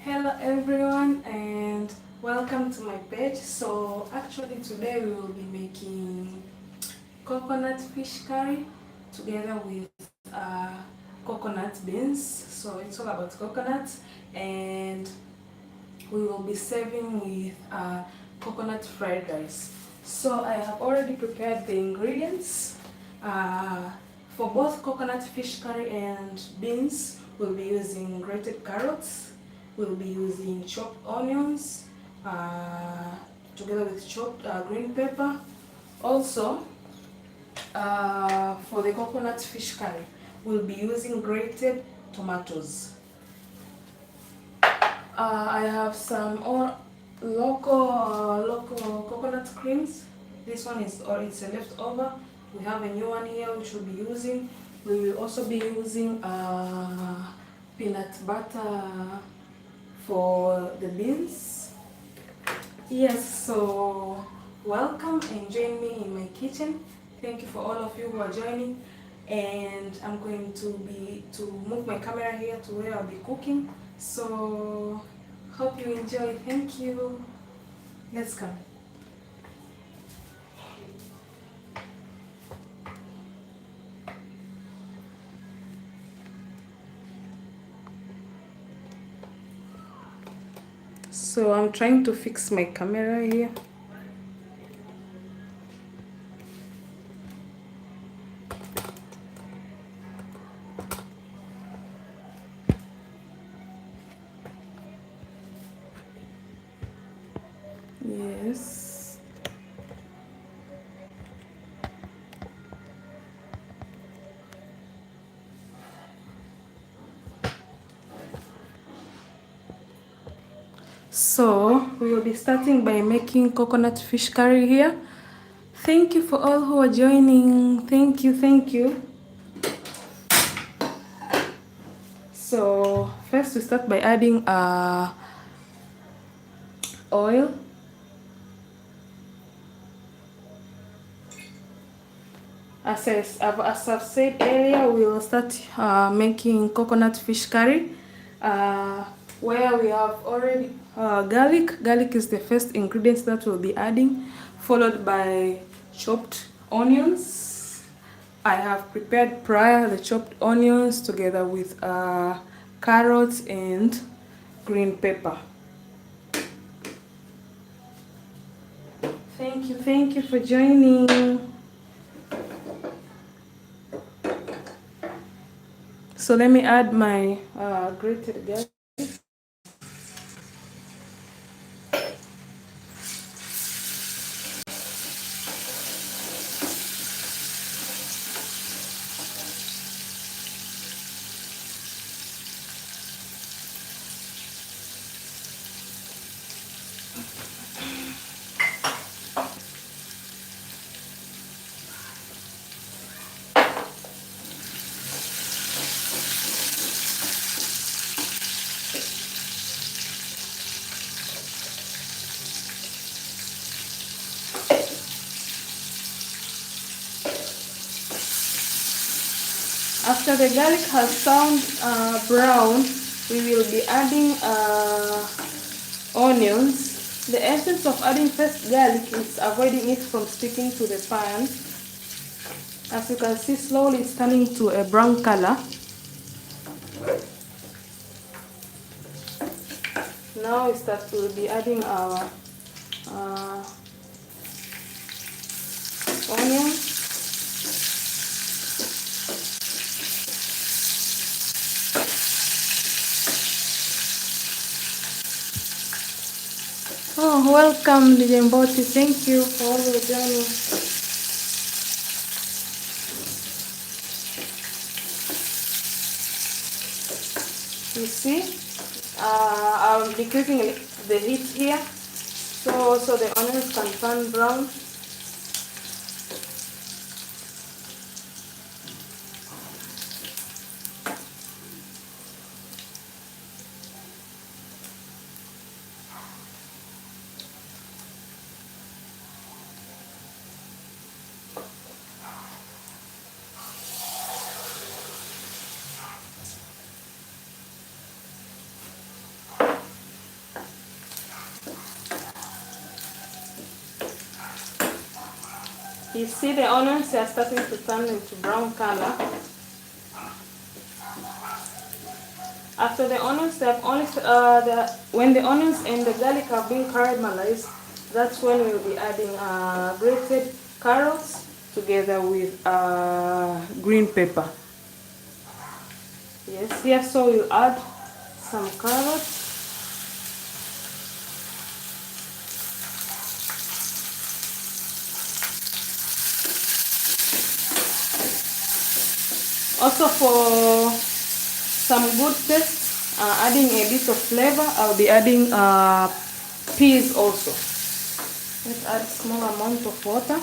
Hello everyone and welcome to my page. So actually today we will be making coconut fish curry together with coconut beans. So it's all about coconut, and we will be serving with coconut fried rice. So I have already prepared the ingredients. Uh, for both coconut fish curry and beans, we'll be using grated carrots, we'll be using chopped onions, together with chopped green pepper. Also, for the coconut fish curry, we'll be using grated tomatoes. I have some local coconut creams. This one is, or it's a leftover. We have a new one here which we'll be using. We will also be using peanut butter for the beans. Yes, so welcome and join me in my kitchen. Thank you for all of you who are joining. And I'm going to move my camera here to where I'll be cooking. So hope you enjoy. Thank you. Let's come. So I'm trying to fix my camera here. Yes. So we will be starting by making coconut fish curry here. Thank you for all who are joining. Thank you, thank you. So first we start by adding oil. As I've said earlier, we will start making coconut fish curry, where we have already garlic. Garlic is the first ingredient that we'll be adding, followed by chopped onions. I have prepared prior the chopped onions together with carrots and green pepper. Thank you for joining. So let me add my grated garlic. After the garlic has turned brown, we will be adding onions. The essence of adding first garlic is avoiding it from sticking to the pan. As you can see, slowly it's turning to a brown color. Now we start to be adding our onions. Oh, welcome, Lijemboti. Thank you for all your joining. You see, I'm decreasing the heat here so the onions can turn brown. You see the onions are starting to turn into brown color. After the onions, they have only when the onions and the garlic have been caramelized, that's when we'll be adding grated carrots together with green pepper. Yes, here so we'll add some carrots. Also for some good taste, adding a bit of flavor, I'll be adding peas also. Let's add small amount of water.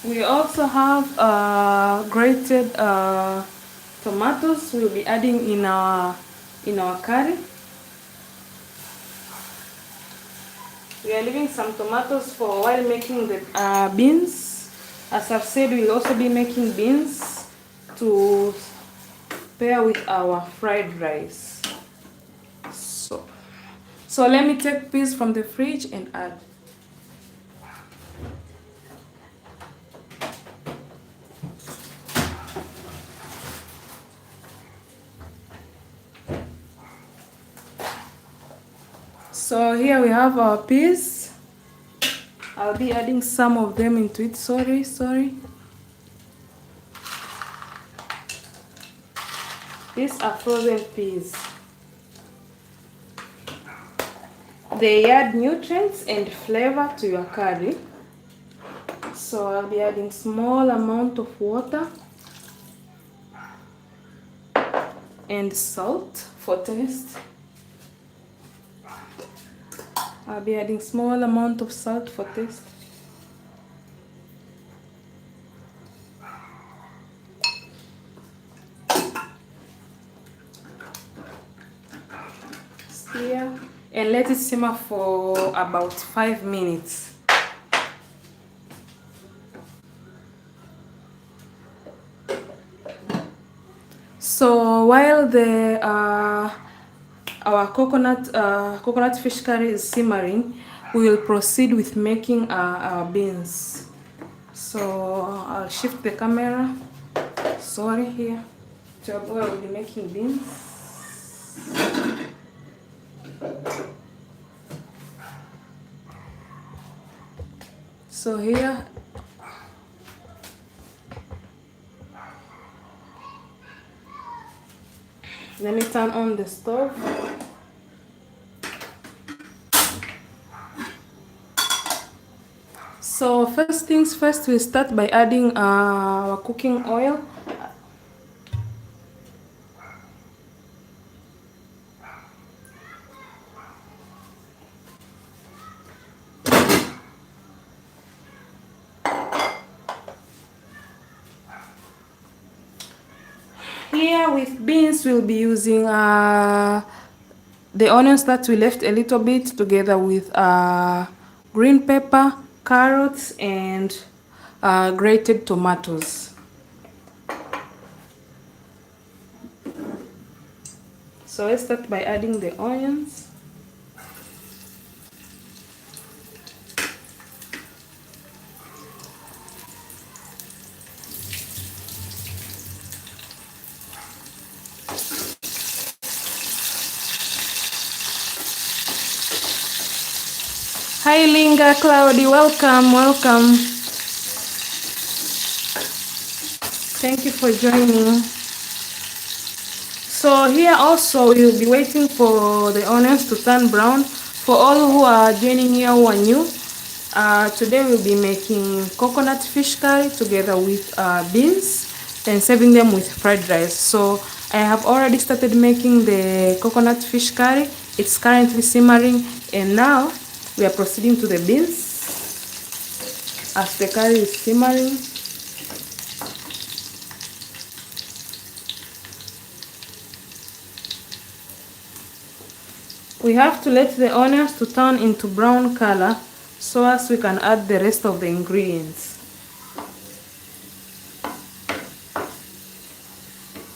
We also have grated tomatoes we'll be adding in our curry. We are leaving some tomatoes for while making the beans. As I've said, we'll also be making beans to pair with our fried rice. So let me take peas from the fridge and add. So here we have our peas. I'll be adding some of them into it. Sorry. These are frozen peas. They add nutrients and flavor to your curry. So I'll be adding small amount of water and salt for taste. I'll be adding small amount of salt for taste. Stir and let it simmer for about 5 minutes. So while the our coconut fish curry is simmering, we will proceed with making our beans. So I'll shift the camera. Sorry, here to where we'll be making beans. So here let me turn on the stove. So first things first, we start by adding our cooking oil. Here with beans, we'll be using the onions that we left a little bit together with green pepper, carrots, and grated tomatoes. So let's start by adding the onions. Hi Linga, Cloudy, welcome. Thank you for joining. So here also we'll be waiting for the onions to turn brown. For all who are joining here who are new, today we'll be making coconut fish curry together with beans and serving them with fried rice. So I have already started making the coconut fish curry. It's currently simmering, and now we are proceeding to the beans as the curry is simmering. We have to let the onions to turn into brown color so as we can add the rest of the ingredients.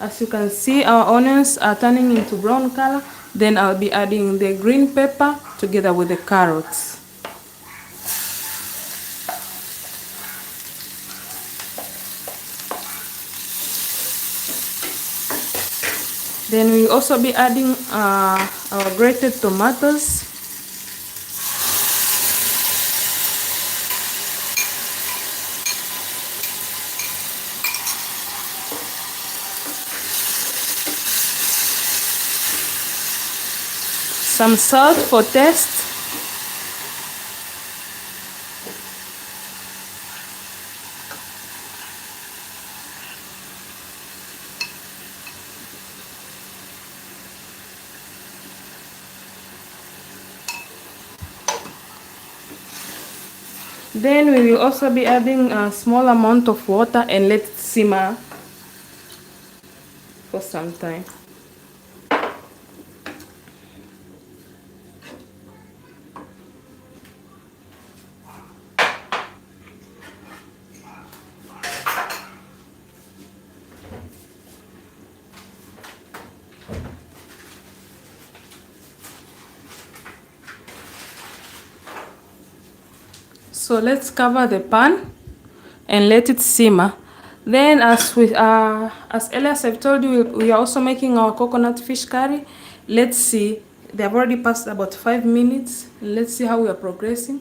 As you can see, our onions are turning into brown color. Then I'll be adding the green pepper together with the carrots. Then we'll also be adding our grated tomatoes. Some salt for taste. Then we will also be adding a small amount of water and let it simmer for some time. So let's cover the pan and let it simmer. Then as earlier I've told you, we are also making our coconut fish curry. Let's see, they have already passed about 5 minutes. Let's see how we are progressing.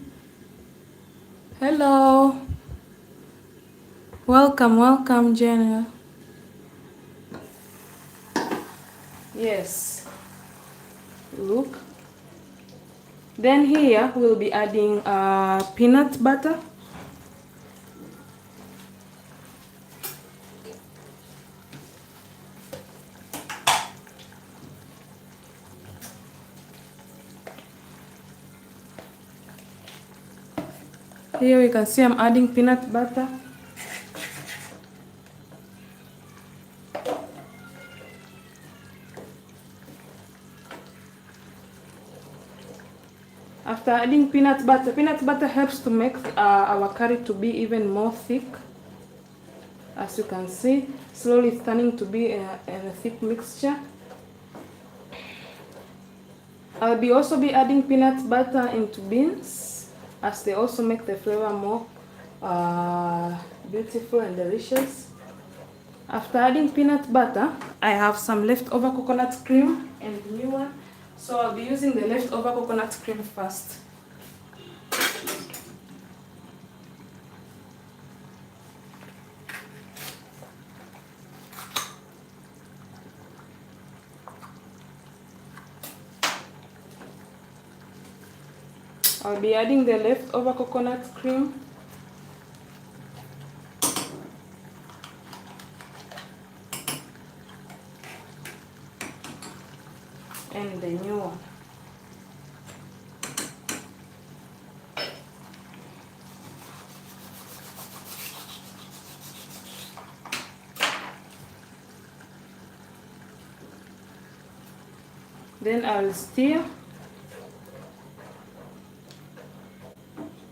Hello. Welcome, Jenna. Yes. Look. Then here we'll be adding peanut butter. Here you can see I'm adding peanut butter. After adding peanut butter helps to make our curry to be even more thick. As you can see, slowly it's turning to be a thick mixture. I'll also be adding peanut butter into beans, as they also make the flavor more beautiful and delicious. After adding peanut butter, I have some leftover coconut cream and new one. So I'll be using the leftover coconut cream first. I'll be adding the leftover coconut cream. And the new one. Then I'll stir.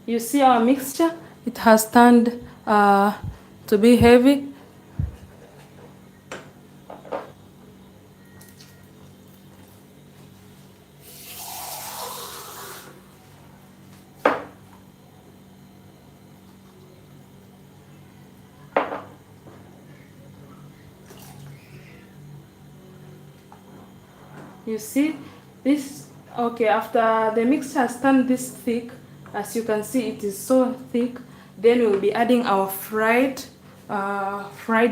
You see our mixture, it has turned to be heavy. You see this, okay, after the mixture has turned this thick, as you can see it is so thick, then we'll be adding our fried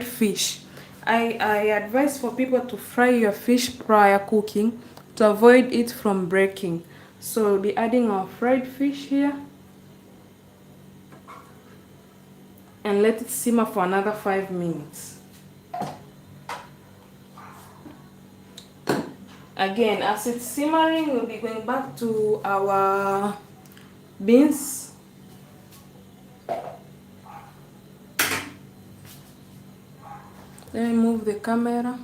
fish. I advise for people to fry your fish prior cooking to avoid it from breaking. So we'll be adding our fried fish here and let it simmer for another 5 minutes. Again, as it's simmering, we'll be going back to our beans. Let me move the camera.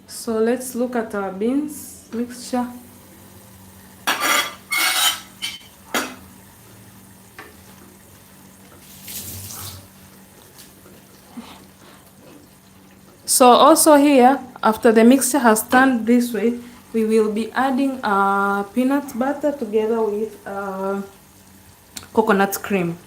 So let's look at our beans mixture. So also here, after the mixture has turned this way, we will be adding peanut butter together with coconut cream.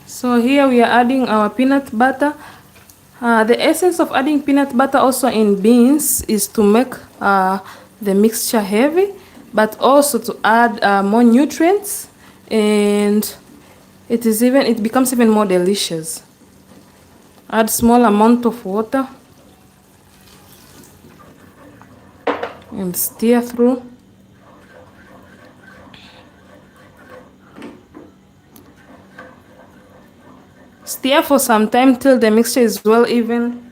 So here we are adding our peanut butter. The essence of adding peanut butter also in beans is to make the mixture heavy, but also to add more nutrients, and it becomes even more delicious. Add small amount of water and stir through. Stir for some time till the mixture is well even.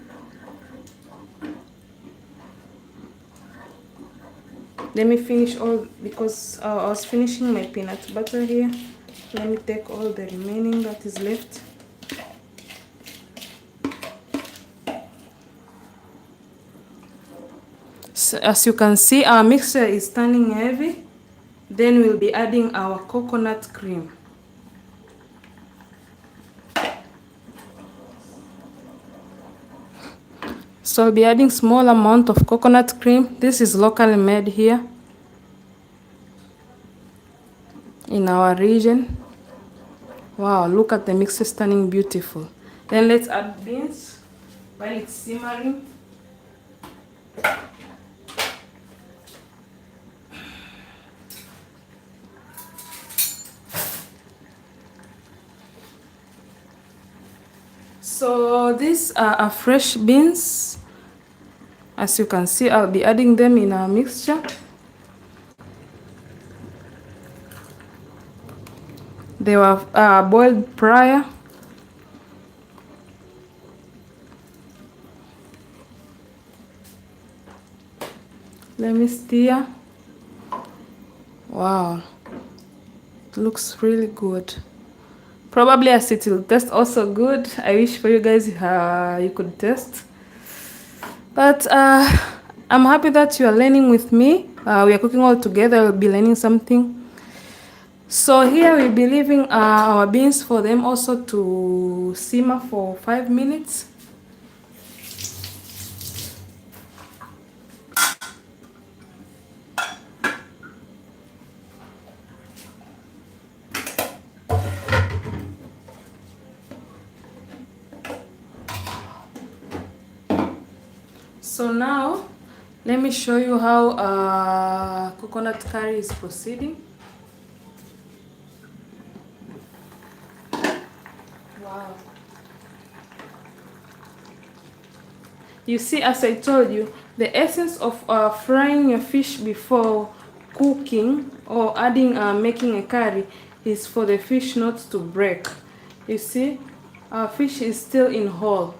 Let me finish all, because I was finishing my peanut butter here. Let me take all the remaining that is left. So as you can see, our mixture is turning heavy. Then we'll be adding our coconut cream. So I'll be adding small amount of coconut cream. This is locally made here in our region. Wow, look at the mixture turning beautiful. Then let's add beans while it's simmering. So these are fresh beans. As you can see, I'll be adding them in our mixture. They were boiled prior. Let me stir. Wow, it looks really good. Probably as it will taste also good. I wish for you guys you could taste. But I'm happy that you are learning with me. We are cooking all together. We'll be learning something. So here we'll be leaving our beans for them also to simmer for 5 minutes. So now, let me show you how coconut curry is proceeding. Wow. You see, as I told you, the essence of frying your fish before cooking or adding making a curry is for the fish not to break. You see, our fish is still in whole.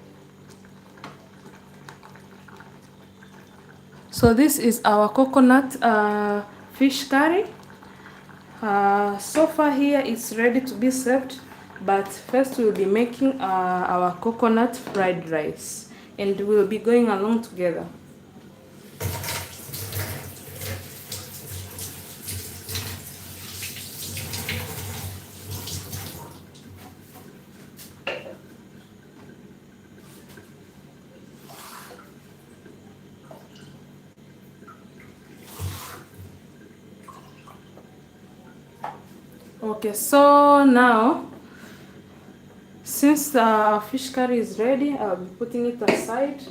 So this is our coconut fish curry. So far here it's ready to be served, but first we'll be making our coconut fried rice, and we'll be going along together. Okay, so now since the fish curry is ready, I'll be putting it aside.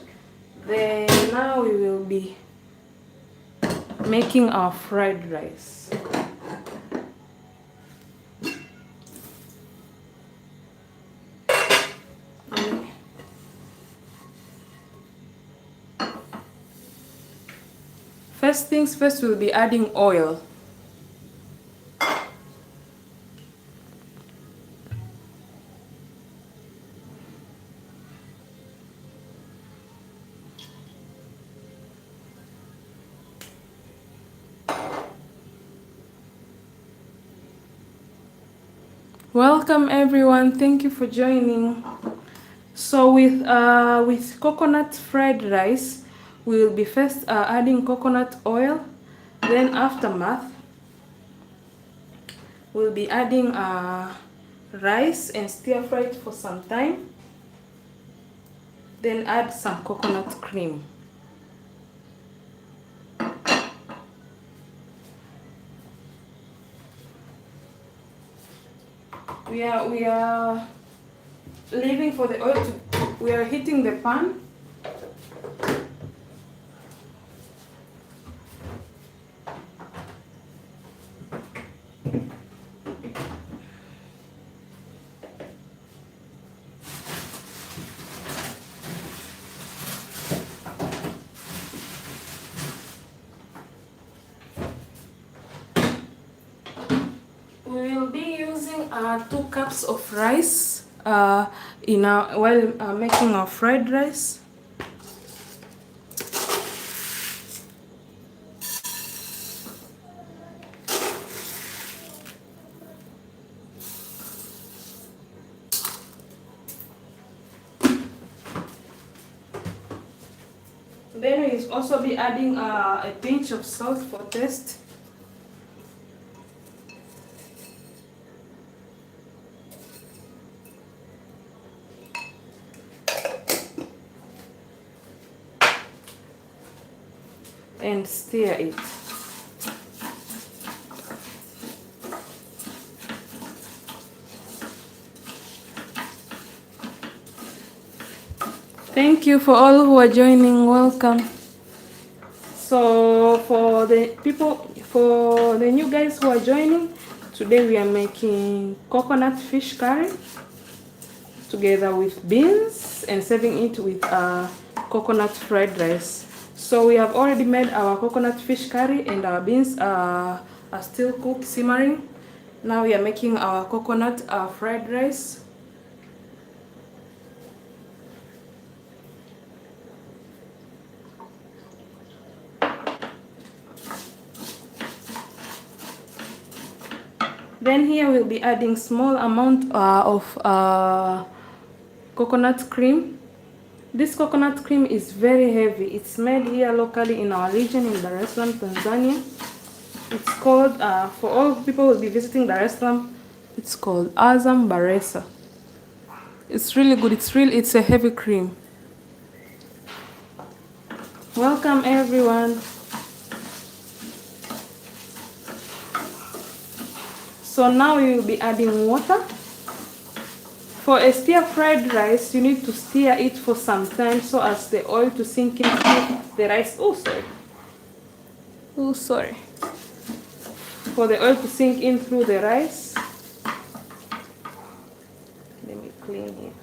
Then now we will be making our fried rice. First things first, we'll be adding oil. Welcome everyone. Thank you for joining. So with coconut fried rice, we will be first adding coconut oil. Then aftermath, we'll be adding rice and stir fry it for some time. Then add some coconut cream. We are leaving for the oil to, we are heating the pan. We will be using 2 cups of rice in our, while making our fried rice. Then we will also be adding a pinch of salt for taste. And stir it. Thank you for all who are joining. Welcome. So for the new guys who are joining, today we are making coconut fish curry together with beans and serving it with coconut fried rice. So we have already made our coconut fish curry and our beans are still cooked, simmering. Now we are making our coconut fried rice. Then here we'll be adding small amount of coconut cream. This coconut cream is very heavy. It's made here locally in our region in Dar es Salaam, Tanzania. It's called, for all people who will be visiting Dar es Salaam, it's called Azam Baresa. It's really good. It's a heavy cream. Welcome everyone. So now we will be adding water. For a stir fried rice, you need to stir it for some time so as the oil to sink into the rice. Oh, sorry. Oh, sorry. For the oil to sink in through the rice. Let me clean here.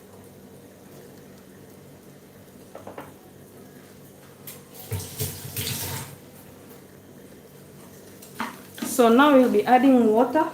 So now we'll be adding water.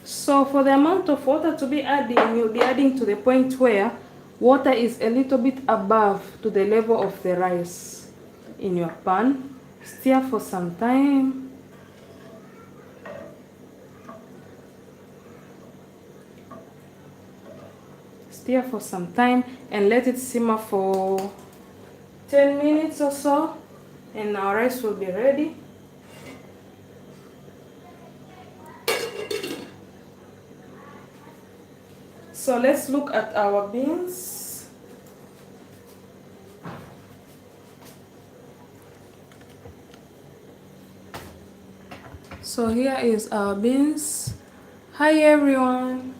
So for the amount of water to be adding, you'll be adding to the point where water is a little bit above to the level of the rice in your pan. Stir for some time. Stir for some time and let it simmer for 10 minutes or so, and our rice will be ready. So let's look at our beans. So here is our beans. Hi everyone.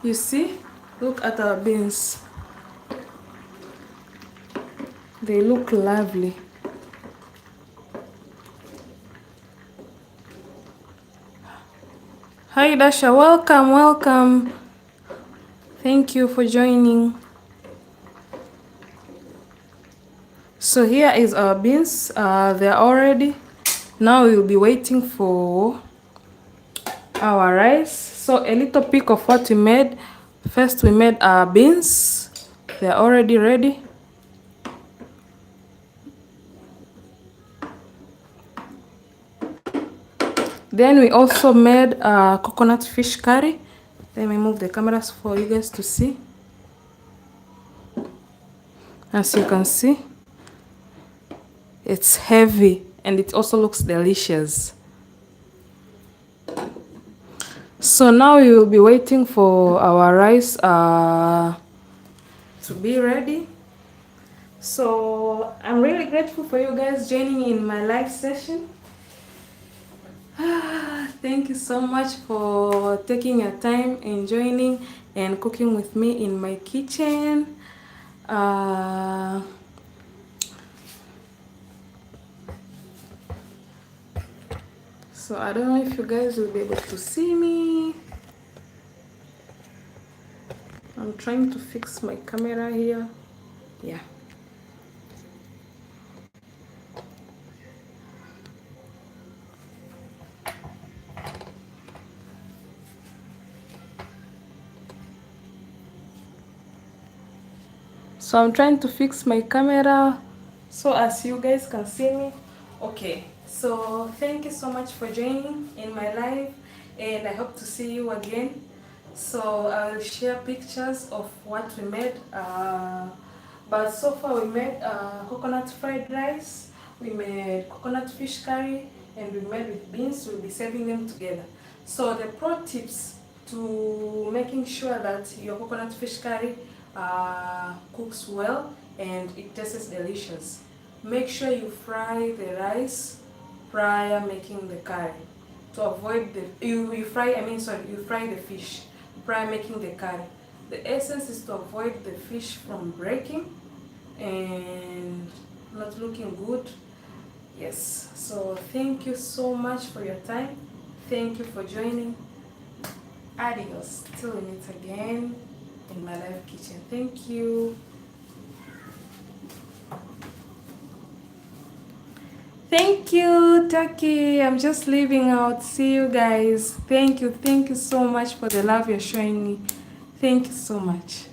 You see? Look at our beans. They look lovely. Hi Dasha, welcome. Thank you for joining. So here is our beans. They're all ready. Now we will be waiting for our rice. So a little peek of what we made. First we made our beans. They're already ready. Then we also made a coconut fish curry. Let me move the cameras for you guys to see. As you can see, it's heavy and it also looks delicious. So now we will be waiting for our rice to be ready. So I'm really grateful for you guys joining in my live session. Thank you so much for taking your time and joining and cooking with me in my kitchen. So I don't know if you guys will be able to see me. I'm trying to fix my camera here. Yeah. So I'm trying to fix my camera so as you guys can see me. Okay, so thank you so much for joining in my live and I hope to see you again. So I'll share pictures of what we made. But so far we made coconut fried rice, we made coconut fish curry, and we made with beans. We'll be serving them together. So the pro tips to making sure that your coconut fish curry cooks well and it tastes delicious. Make sure you fry the rice prior making the curry to avoid you fry the fish prior making the curry. The essence is to avoid the fish from breaking and not looking good. Yes, so thank you so much for your time. Thank you for joining. Adios, till we meet again in my live kitchen. Thank you. Thank you, Taki. I'm just leaving out. See you guys. Thank you so much for the love you're showing me. Thank you so much.